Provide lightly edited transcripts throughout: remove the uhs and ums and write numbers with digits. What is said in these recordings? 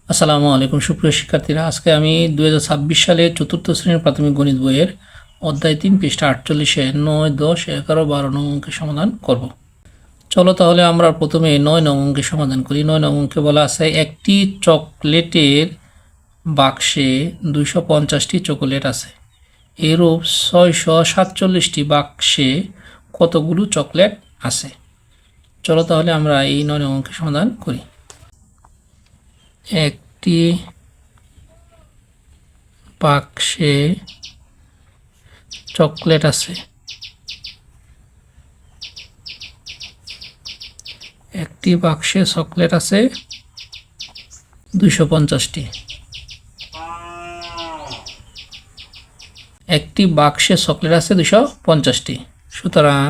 আসসালামু আলাইকুম সুপ্রিয় শিক্ষার্থীরা, আজকে আমি 2026 সালে চতুর্থ শ্রেণীর প্রাথমিক গণিত বইয়ের অধ্যায় 3 পৃষ্ঠা 48-এ 9, 10, 11, 12 নং অঙ্কের সমাধান করব। চলো তাহলে আমরা প্রথমে 9 নং অঙ্কের সমাধান করি। 9 নং অঙ্কে বলা আছে একটি চকলেটের বাক্সে 250টি চকোলেট আছে। এরূপ 647টি বাক্সে কতগুলো চকলেট আছে? চলো তাহলে আমরা এই 9 নং অঙ্কের সমাধান করি। একটি বাক্সে চকলেট আছে। একটি বাক্সে চকলেট আছে 250টি। একটি বাক্সে চকলেট আছে 250টি। সুতরাং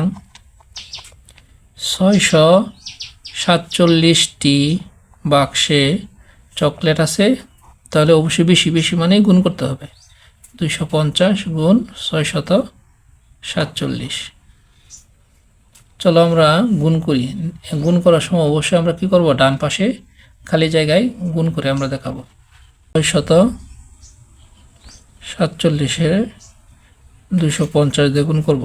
647টি বাক্সে চকলেট আছে, তাহলে অবশ্যই বেশি বেশি মানেই গুণ করতে হবে। 250 গুণ 647। চলো আমরা গুণ করি। গুণ করার সময় অবশ্যই আমরা কি করব, ডান পাশে খালি জায়গায় গুণ করে আমরা দেখাবো। 647-এর 250 দিয়ে গুণ করব।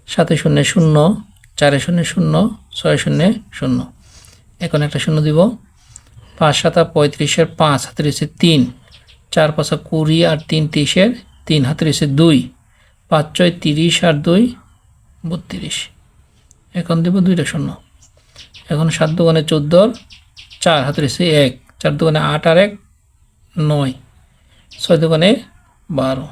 7 শূন্য 0, 4 শূন্য 0, 6 শূন্য 0। এখন একটা শূন্য দিব। 5 7 35-এর 5 হাতে রয়েছে 3, 4 5 20 আর 3 30-এর 3 হাতে রয়েছে 2, 5 6 30 আর 2 32। এখন দেব 2টা শূন্য। এখন 7 দুগুণে 14, 4 হাতে রয়েছে 1, 4 দুগুণে 8 আর 1 9, 6 দুগুণে 12।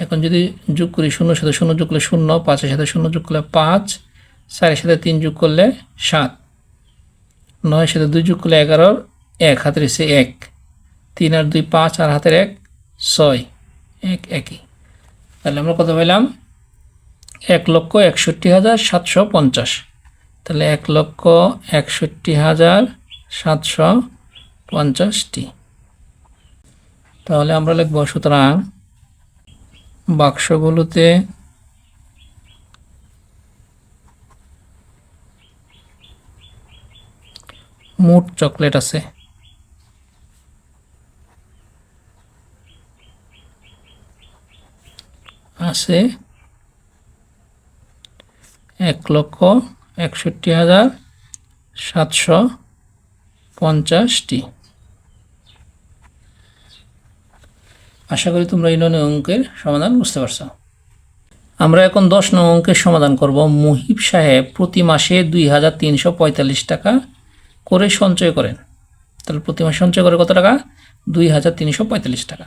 এখন যদি যোগ করি, 0 সাথে 0 যোগ করলে 0, 5-এর সাথে 0 যোগ করলে 5, 4-এর সাথে 3 যোগ করলে 7, 9-এর সাথে 2 যোগ করলে 11, 1 হাতে রয়েছে 1, 3 আর 2 5 আর হাতের 1 6, 1 একই। তাহলে আমরা কত পেলাম? 1,61,750। তাহলে 1,61,750টি। তাহলে আমরা লিখব, সুতরাং বাক্সগুলোতে মোট চকলেট আছে 1,61,750টি। আশা করি তোমরা এই 9 নং অঙ্কের সমাধান বুঝতে পারছো। আমরা এখন 10 নং অঙ্কের সমাধান করব। মুহিব সাহেব প্রতি মাসে 2,345 টাকা করে সঞ্চয় করেন। তাহলে প্রতি মাসে সঞ্চয় করে কত টাকা? 2,345 টাকা।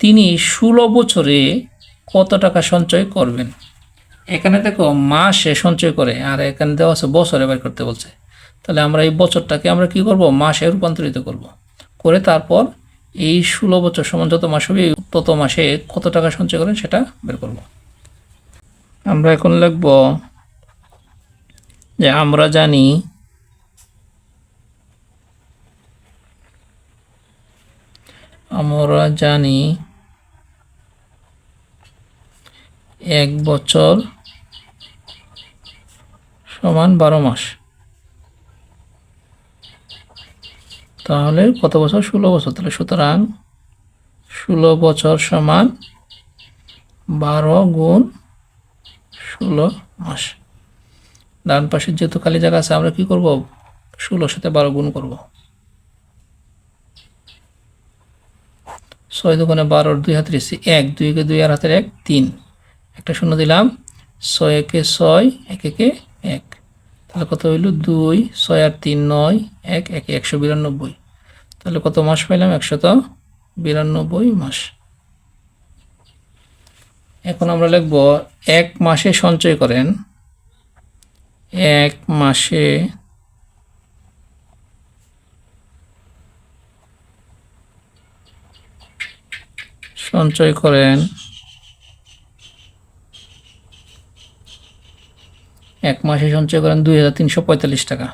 তিনি 16 বছরে কত টাকা সঞ্চয় করবেন? এখানে দেখো মাসে সঞ্চয় করে, আর এখানে দেওয়া আছে বছরে বের করতে বলছে। তাহলে আমরা এই বছরটাকে আমরা কি করব, মাসে রূপান্তরিত করব। করে তারপর এই 16 বছর সমান যত মাস হবে তত মাসে কত টাকা সঞ্চয় করেন সেটা বের করব। আমরা এখন লিখব যে আমরা জানি এক বছর সমান 12 মাস। তাহলে কত বছর? 16 বছর। তাহলে সুতরাং 16 বছর সমান 12 গুণ 16 মাস। ডান পাশে যেহেতু খালি জায়গা আছে, আমরা কি করব, 16 সাথে 12 গুণ করব। 6 দুগুণে 12, 2 হাতে রয়েছে 1, 2 কে 2 আর হাতের 1 3, একটা শূন্য দিলাম। 6 একে 6, 1 একে 1। তাহলে কত হইল? 2, 6 আর 3 9, 1 1 192। তাহলে কত মাস পাইলাম? 192 মাস। এখন আমরা লিখব 1 মাসে সঞ্চয় করেন। 1 মাসে সঞ্চয় করেন 1 মাসে সঞ্চয় করেন 2,345 টাকা।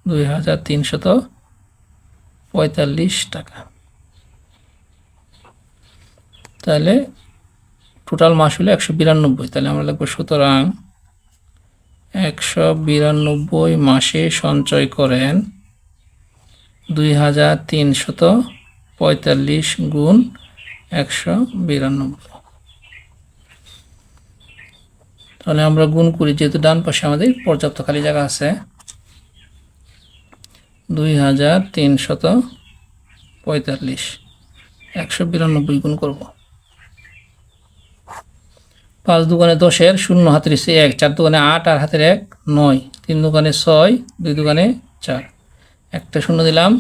2,345 টাকা। তাহলে টোটাল মাস হলো 192। তাহলে আমরা লিখব, সুতরাং 192 মাসে সঞ্চয় করেন 2345 গুণ 192। তাহলে আমরা গুণ করি, যেহেতু ডান পাশে আমাদের পর্যাপ্ত খালি জায়গা আছে। 2345 192 গুণ করব। 5 দুগুণে 10-এর 0 হাতের 1, 4 দুগুণে 8 আর হাতের 1 9, 3 দুগুণে 6, 2 দুগুণে 4, একটা 0 দিলাম।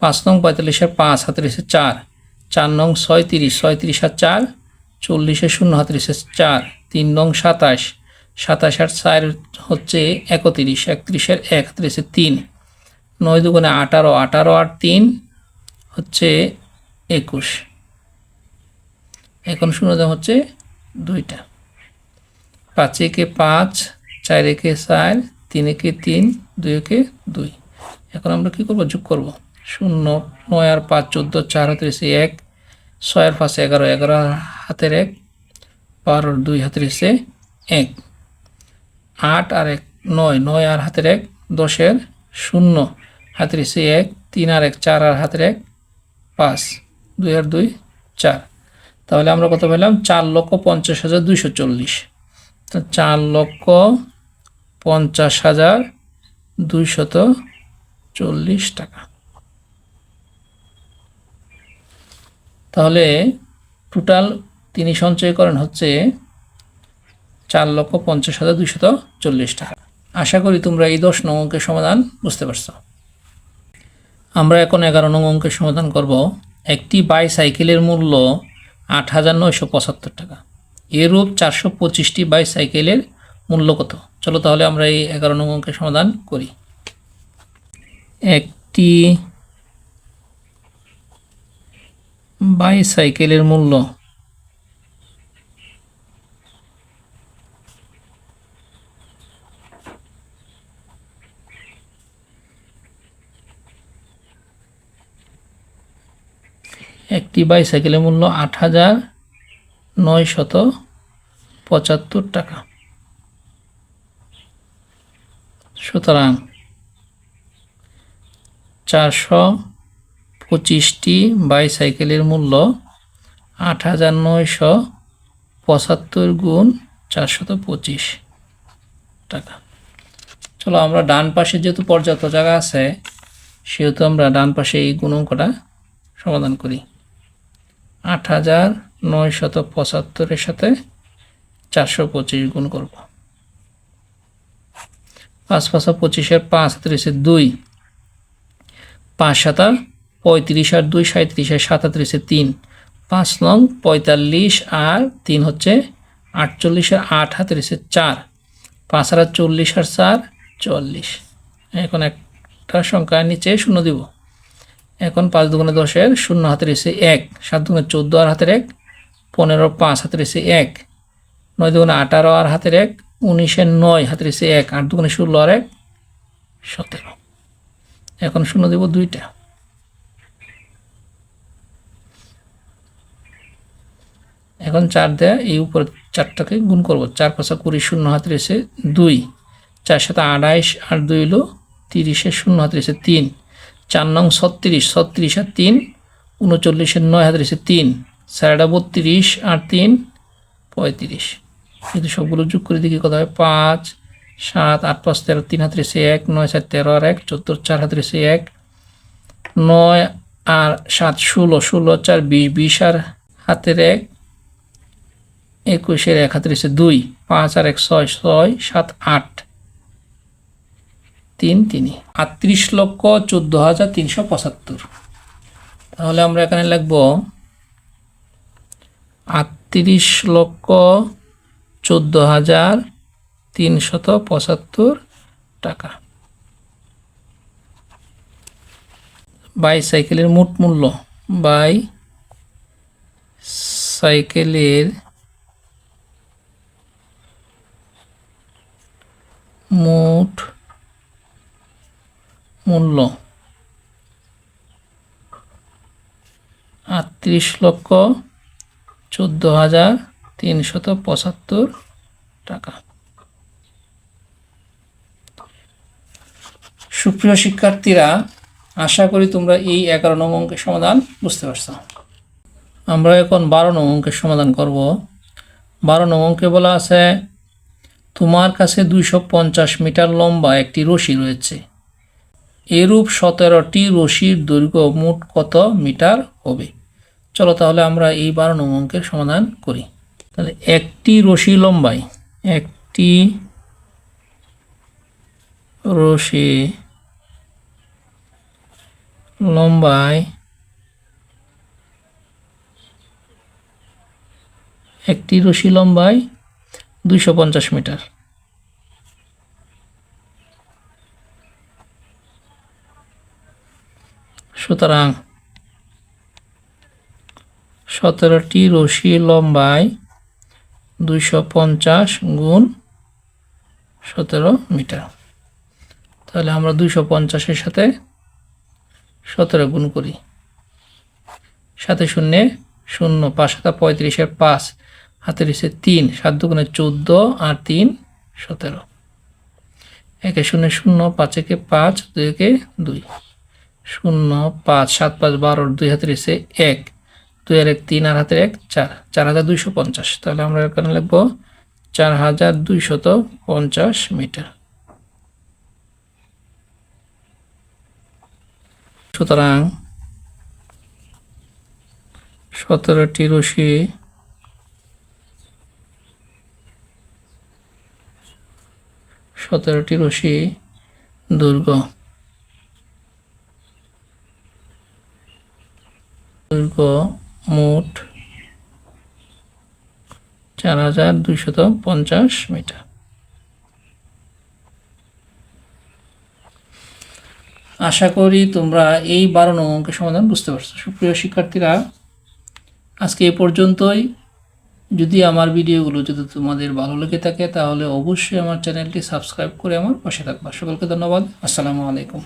5 নং 45-এর 5 হাতের 4, 4 নং 36, 36 আর 4 40-এর 0 হাতের 4, 3 নং 27, 27 আর 4 হচ্ছে 31, 31-এর 1 হাতের 3, 9 দুগুণে 18, 18 আর 3 হচ্ছে 21। এখন 0 দাম হচ্ছে 2টা। 5 একে 5, 4 একে 4, 3 একে 3, 2 একে 2। এখন আমরা কি করব? যোগ করব। 0, 9 আর 5 14, 4 হাতের 1, 6 আর 5 11, 11 হাতের 1, 12 2 হাতের 1, 8 আর 1 9, 9 আর হাতের 1, 10-এর 0 হাতের 1, 3 আর 1 4 আর হাতের 1, 5, 2 আর 2 4। তাহলে আমরা কত পেলাম? 4,50,240। 4,50,240 টাকা। তাহলে টোটাল তিনি সঞ্চয় করেন হচ্ছে 4,50,240 টাকা। আশা করি তোমরা এই 10 নং অঙ্কের সমাধান বুঝতে পারছো। আমরা এখন 11 নং অঙ্কের সমাধান করব। একটি বাইসাইকেলের মূল্য 8,975 টাকা। এরূপ 425টি বাইসাইকেলের মূল্য কত? চলো তাহলে আমরা এই 11 নং অঙ্কের সমাধান করি। একটি বাইসাইকেলের মূল্য একটি বাইসাইকেলের মূল্য 8,975 টাকা। সুতরাং 425টি বাইসাইকেলের মূল্য 8,975 গুণ 425 টাকা। চলো আমরা ডান পাশে যেহেতু পর্যাপ্ত জায়গা আছে সেহেতু আমরা ডান পাশে এই গুণ অঙ্কটা সমাধান করি। 8,975-এর সাথে 425 গুণ করব। 5 5 25-এর 5 হাতের 2, 5 7 35 আর 2 37 আর 7 হাতের 3, 5 নং 45 আর 3 হচ্ছে 48 আর 8 হাতের 4, 5 আর 40 আর 4 44। এখন একটা সংখ্যার নিচে 0 দিব। এখন 5 দুগুণে 10-এর 0 হাতের 1, 7 দুগুণে 14 আর হাতের 1, 15 5 হাতের 1, 9 দুগুণে 18 আর হাতের 1, 19-এর 9 হাতের 1, 8 দুগুণে 16 আর 1 17। এখন 0 দেব 2টা। এখন 4 দেয়া এই উপর 4টাকে গুণ করব। 4 5 20, 0 হাতের 2, 4 7 28 আর 2 হলো 30-এর 0 হাতের 3, 4 নং 36, 36 আর 3 39-এর 9 হাতের 3, 4 32 আর 3 35। কিন্তু সবগুলো যোগ করে দেখি কত হয়। 5 7 8 5 13, 3 হাতের 1, 9 4 13 আর 1 14, 4 হাতের 1, 9 আর 7 16, 16 4 20, 20 আর হাতের 1, 21-এর 1 হাতের 2, 5 আর 1 6 6 7 8 3 3, 38,14,375। তাহলে আমরা এখানে লিখব 38,14,375 টাকা। বাইসাইকেলের মোট মূল্য, বাইসাইকেলের মোট মূল্য 38,14,375 টাকা। সুপ্রিয় শিক্ষার্থীরা, আশা করি তোমরা এই 11 নং অঙ্কের সমাধান বুঝতে পারছো। আমরা এখন 12 নং অঙ্কের সমাধান করব। 12 নং অঙ্কে বলা আছে, তোমার কাছে 250 মিটার লম্বা একটি রশি রয়েছে। এরূপ 17টি রশির দৈর্ঘ্য মোট কত মিটার হবে? চলো তাহলে আমরা এই 12 নং অঙ্কের সমাধান করি। তাহলে একটি রশি লম্বায়, একটি রশি লম্বায় একটি রশি লম্বায় 250 মিটার। সুতরাং 17টি রশি লম্বায় 250 গুণ 17 মিটার। তাহলে আমরা 250-এর সাথে 17 গুণ করি, সাথে শূন্যে শূন্য, 5 7 35-এর 5, হাতের নিচে 3, 7 দুগুণে 14 আর 3 17, 1 0 0, 5 1 5, 2 1 2, 0 5 7 5 12, 2 হাতের নিচে 1, 2 আর 1 3 আর হাতের 1 4, 4250। তাহলে আমরা এখানে লিখব 4250 মিটার। সুতরাং 17টি রশি দৈর্ঘ্য মোট 4250 মিটার। আশা করি তোমরা এই 12 নং অঙ্কের সমাধান বুঝতে পারছো। সুপ্রিয় শিক্ষার্থীরা, আজকে এ পর্যন্তই। যদি আমার ভিডিওগুলো যদি তোমাদের ভালো লেগে থাকে তাহলে অবশ্যই আমার চ্যানেলটি সাবস্ক্রাইব করে আমার পাশে থাকবা। সকলকে ধন্যবাদ। আসসালামু আলাইকুম।